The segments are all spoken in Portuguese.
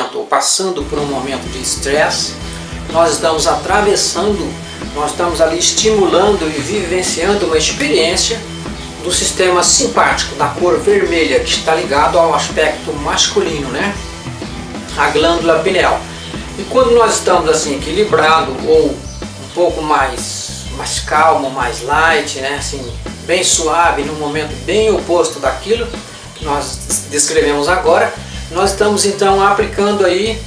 momento, ou passando por um momento de estresse, nós estamos atravessando, nós estamos ali estimulando e vivenciando uma experiência do sistema simpático, da cor vermelha, que está ligado ao aspecto masculino, né? A glândula pineal. E quando nós estamos assim equilibrado ou um pouco mais calmo, mais light, né? Assim, bem suave, num momento bem oposto daquilo que nós descrevemos agora, nós estamos então aplicando aí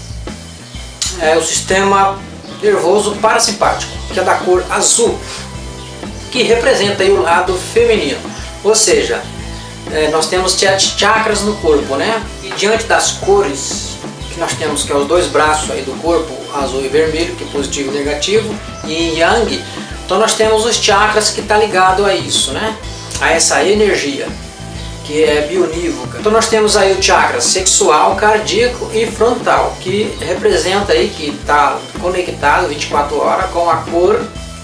o sistema nervoso parasimpático, que é da cor azul, que representa aí o lado feminino. Ou seja, nós temos 7 chakras no corpo, né? E diante das cores que nós temos, que é os 2 braços aí do corpo, azul e vermelho, que é positivo e negativo, e yang, então nós temos os chakras que está ligado a isso, né? A essa energia que é bionívoca. Então nós temos aí o chakra sexual, cardíaco e frontal, que representa aí, que está conectado 24 horas com a cor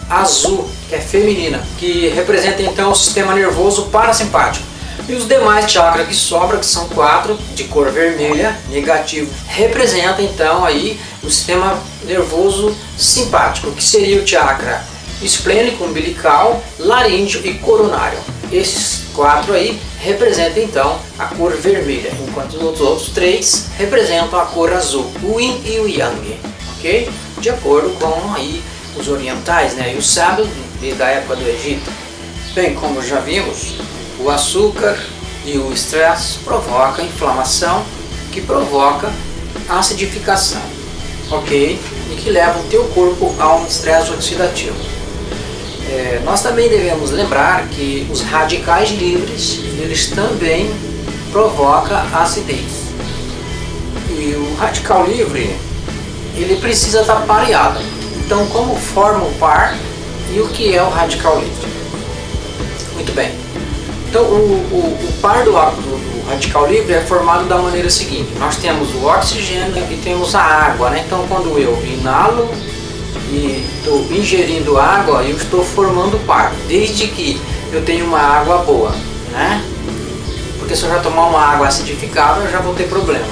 azul, que é feminina, que representa então o sistema nervoso parasimpático. E os demais chakras que sobram, que são 4, de cor vermelha, negativo, representa então aí o sistema nervoso simpático, que seria o chakra esplênico, umbilical, laríngeo e coronário. Esses 4 aí representam então a cor vermelha, enquanto os outros 3 representam a cor azul, o yin e o yang, ok? De acordo com aí os orientais, né, e os sábios desde a época do Egito. Bem, como já vimos, o açúcar e o estresse provocam inflamação, que provoca acidificação, ok? E que leva o teu corpo a um estresse oxidativo. Nós também devemos lembrar que os radicais livres, eles também provocam acidez. E o radical livre, ele precisa estar pareado. Então, como forma o par e o que é o radical livre? Muito bem. Então, o par do radical livre é formado da maneira seguinte: nós temos o oxigênio e temos a água, né? Então, quando eu inalo e estou ingerindo água, eu estou formando par, desde que eu tenha uma água boa, né? Porque se eu já tomar uma água acidificada, eu já vou ter problema.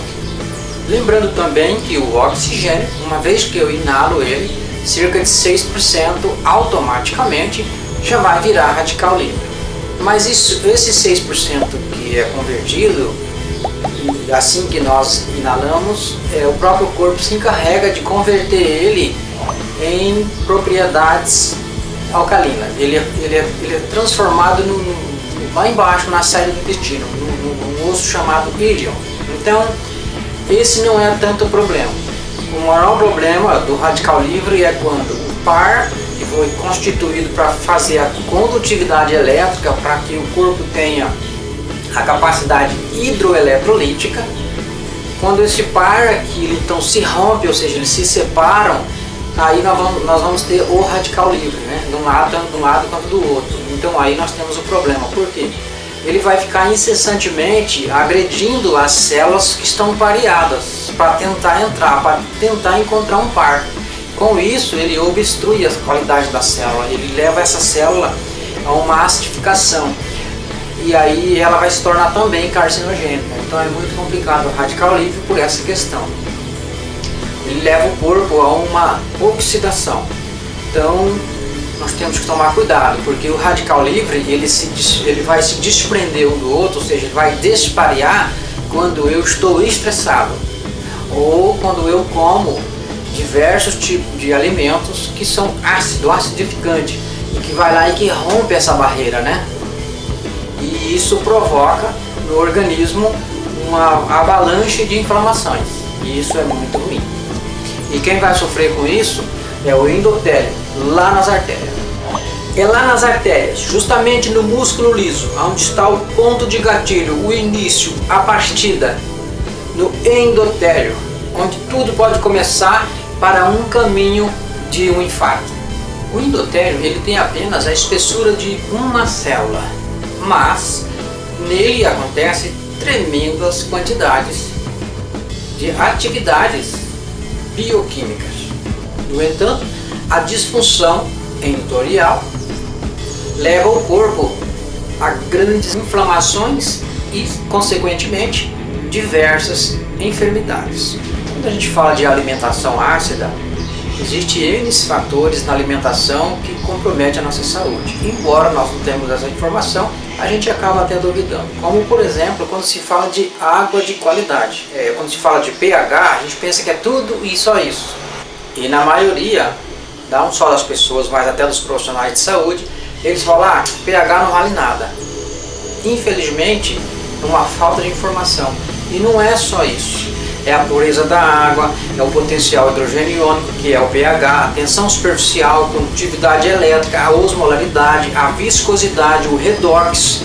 Lembrando também que o oxigênio, uma vez que eu inalo ele, cerca de 6% automaticamente já vai virar radical livre. Mas esse 6% que é convertido, assim que nós inalamos, o próprio corpo se encarrega de converter ele em propriedades alcalinas. Ele é transformado lá embaixo, na saída do intestino, num osso chamado íleon. Então, esse não é tanto problema. O maior problema do radical livre é quando o par, que foi constituído para fazer a condutividade elétrica, para que o corpo tenha a capacidade hidroeletrolítica, quando esse par aqui então se rompe, ou seja, eles se separam, aí nós vamos ter o radical livre, né? De um lado, tanto de um lado quanto do outro. Então aí nós temos o problema. Por quê? Ele vai ficar incessantemente agredindo as células que estão pareadas para tentar entrar, para tentar encontrar um par. Com isso, ele obstrui a qualidade da célula, ele leva essa célula a uma acidificação. E aí ela vai se tornar também carcinogênica. Então é muito complicado o radical livre por essa questão. Ele leva o corpo a uma oxidação. Então nós temos que tomar cuidado, porque o radical livre ele vai se desprender um do outro, ou seja, ele vai desparear quando eu estou estressado ou quando eu como diversos tipos de alimentos que são acidificante, e que vai lá e que rompe essa barreira, né? E isso provoca no organismo uma avalanche de inflamações, e isso é muito ruim. E quem vai sofrer com isso é o endotélio, lá nas artérias. É lá nas artérias, justamente no músculo liso, onde está o ponto de gatilho, o início, a partida, no endotélio, onde tudo pode começar para um caminho de um infarto. O endotélio, ele tem apenas a espessura de uma célula, mas nele acontecem tremendas quantidades de atividades bioquímicas. No entanto, a disfunção endotelial leva o corpo a grandes inflamações e, consequentemente, diversas enfermidades. Quando a gente fala de alimentação ácida, existem N fatores na alimentação que comprometem a nossa saúde. Embora nós não tenhamos essa informação, a gente acaba até duvidando. Como, por exemplo, quando se fala de água de qualidade. Quando se fala de pH, a gente pensa que é tudo e só isso. E na maioria, não só das pessoas, mas até dos profissionais de saúde, eles falam, pH não vale nada. Infelizmente, é uma falta de informação. E não é só isso. É a pureza da água, é o potencial hidrogênio iônico, que é o pH, a tensão superficial, a condutividade elétrica, a osmolaridade, a viscosidade, o redox,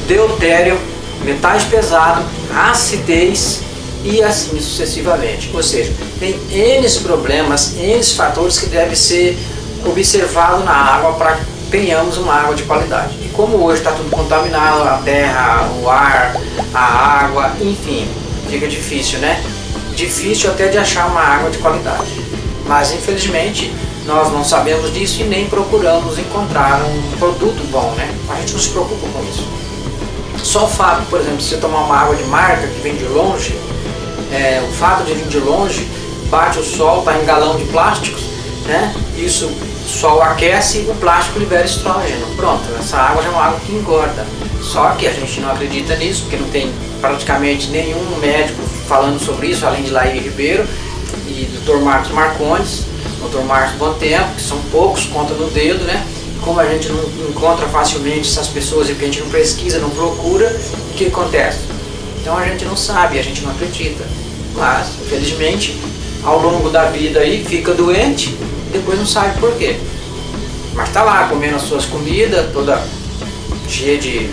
deutério, metais pesados, acidez e assim sucessivamente. Ou seja, tem N problemas, N fatores que devem ser observados na água para que tenhamos uma água de qualidade. E como hoje está tudo contaminado, a terra, o ar, a água, enfim, fica difícil, né? Difícil até de achar uma água de qualidade. Mas infelizmente nós não sabemos disso e nem procuramos encontrar um produto bom, né? A gente não se preocupa com isso. Só o fato, por exemplo, de você tomar uma água de marca que vem de longe, o fato de vir de longe, bate o sol, está em galão de plásticos, né? Isso, o sol aquece e o plástico libera estrógeno. Pronto, essa água já é uma água que engorda. Só que a gente não acredita nisso, porque não tem praticamente nenhum médico falando sobre isso, além de Laí Ribeiro e Dr. Marcos Marcondes, Dr. Marcos Bontempo, que são poucos, conta no dedo, né? Como a gente não encontra facilmente essas pessoas e que a gente não pesquisa, não procura, o que acontece? Então a gente não sabe, a gente não acredita. Mas, infelizmente, ao longo da vida aí fica doente e depois não sabe por quê. Mas tá lá comendo as suas comidas, toda cheia de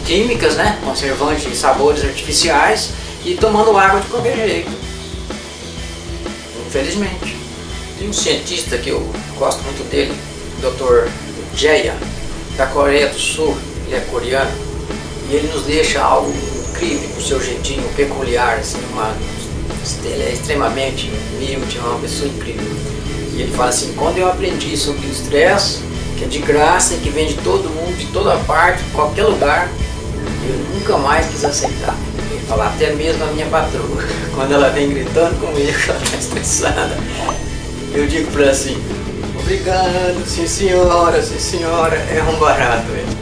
químicas, né? Conservantes e sabores artificiais e tomando água de qualquer jeito. Infelizmente. Tem um cientista que eu gosto muito dele, Dr. Jaya, da Coreia do Sul, ele é coreano, e ele nos deixa algo incrível, com o seu jeitinho peculiar, assim, ele é extremamente humilde, é uma pessoa incrível. E ele fala assim, quando eu aprendi sobre o estresse, que é de graça e que vem de todo mundo, de toda parte, de qualquer lugar, eu nunca mais quis aceitar. Ele fala, até mesmo a minha patroa, quando ela vem gritando comigo, ela está estressada, eu digo para ela assim, obrigado, sim senhora, é um barato ele.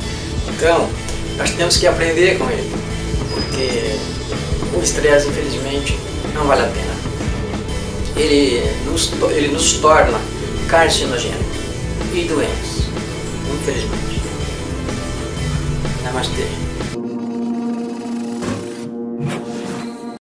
Então, nós temos que aprender com ele, porque o estresse, infelizmente, não vale a pena. Ele nos torna carcinogênicos e doentes, infelizmente. Namastê.